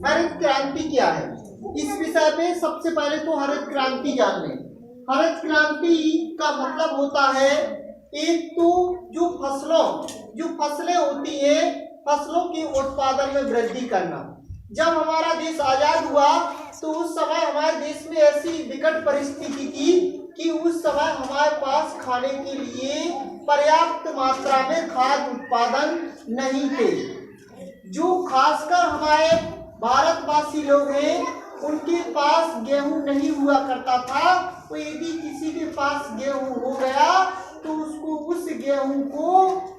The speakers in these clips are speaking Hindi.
हरित क्रांति क्या है, इस विषय पे सबसे पहले तो हरित क्रांति जान लें। हरित क्रांति का मतलब होता है एक तो जो फसलें होती है, फसलों के उत्पादन में वृद्धि करना। जब हमारा देश आजाद हुआ तो उस समय हमारे देश में ऐसी विकट परिस्थिति थी कि उस समय हमारे पास खाने के लिए पर्याप्त मात्रा में खाद्य उत्पादन नहीं थे। जो खासकर हमारे भारतवासी लोग हैं उनके पास गेहूं नहीं हुआ करता था, तो यदि किसी के पास गेहूं हो गया तो उसको उस गेहूं को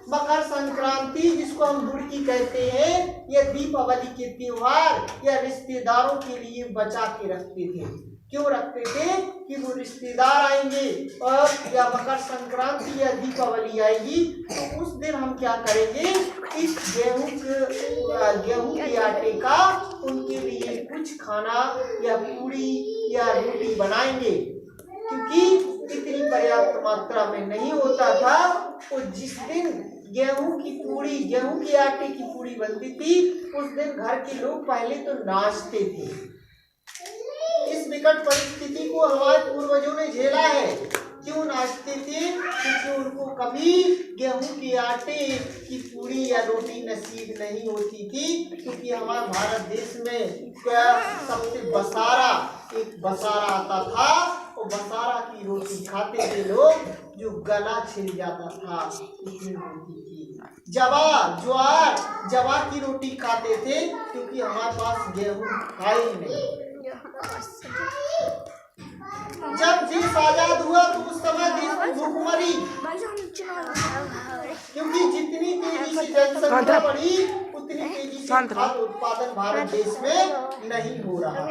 मकर संक्रांति, जिसको हम गुड़की कहते हैं, या दीपावली के त्योहार या रिश्तेदारों के लिए बचा के रखते थे। क्यों रखते थे कि वो रिश्तेदार आएंगे और या मकर संक्रांति या दीपावली आएगी तो उस दिन हम क्या करेंगे, इस गेहूं के आटे का उनके लिए कुछ खाना या पूरी या रोटी बनाएंगे, क्योंकि इतनी पर्याप्त मात्रा में नहीं होता था। और जिस दिन गेहूं के आटे की पूरी बनती थी उस दिन घर के लोग पहले तो नाचते थे। इस विकट परिस्थिति को हमारे पूर्वजों ने झेला है। क्यों नाचते थे? क्योंकि उनको कभी गेहूं के आटे की पूरी या रोटी नसीब नहीं होती थी, क्योंकि हमारे भारत देश में सबसे एक बसारा आता था और बसारा की रोटी खाते थे लोग, जो गला छिल जाता था, इतनी रोटी थी। जवार की रोटी खाते थे, क्योंकि हमारे पास गेहूं था ही नहीं। जब देश आजाद हुआ तो उस समय देश में भूखमरी, क्योंकि जितनी तेजी से जनसंख्या बढ़ी उतनी तेजी से खाद्य उत्पादन भारत देश में नहीं हो रहा।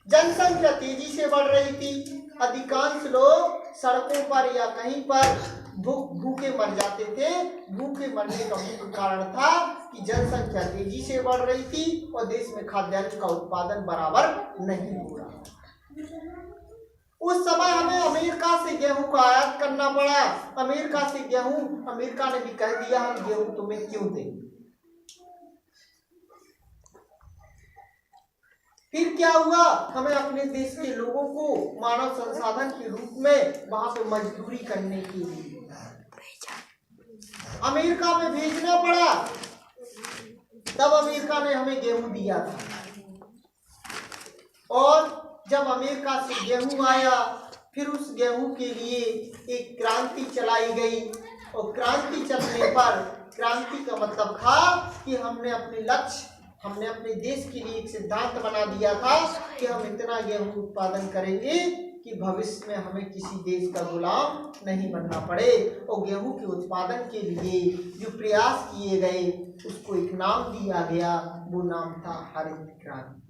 जनसंख्या तेजी से बढ़ रही थी, अधिकांश लोग सड़कों पर या कहीं पर भूखे मर जाते थे। भूखे मरने का मुख्य कारण था कि जनसंख्या तेजी से बढ़ रही थी और देश में खाद्यान्न का उत्पादन बराबर नहीं हो रहा। उस समय हमें अमेरिका से गेहूं का आयात करना पड़ा। अमेरिका ने भी कह दिया हम गेहूं तुम्हें क्यों दें। फिर क्या हुआ, हमें अपने देश के लोगों को मानव संसाधन के रूप में वहां पे मजदूरी करने के लिए अमेरिका में भेजना पड़ा। तब अमेरिका ने हमें गेहूं दिया था, और जब अमेरिका से गेहूं आया फिर उस गेहूं के लिए एक क्रांति चलाई गई। और क्रांति चलने पर, क्रांति का मतलब था कि हमने अपने देश के लिए एक सिद्धांत बना दिया था कि हम इतना गेहूं उत्पादन करेंगे कि भविष्य में हमें किसी देश का गुलाम नहीं बनना पड़े। और गेहूं के उत्पादन के लिए जो प्रयास किए गए उसको एक नाम दिया गया, वो नाम था हरित क्रांति।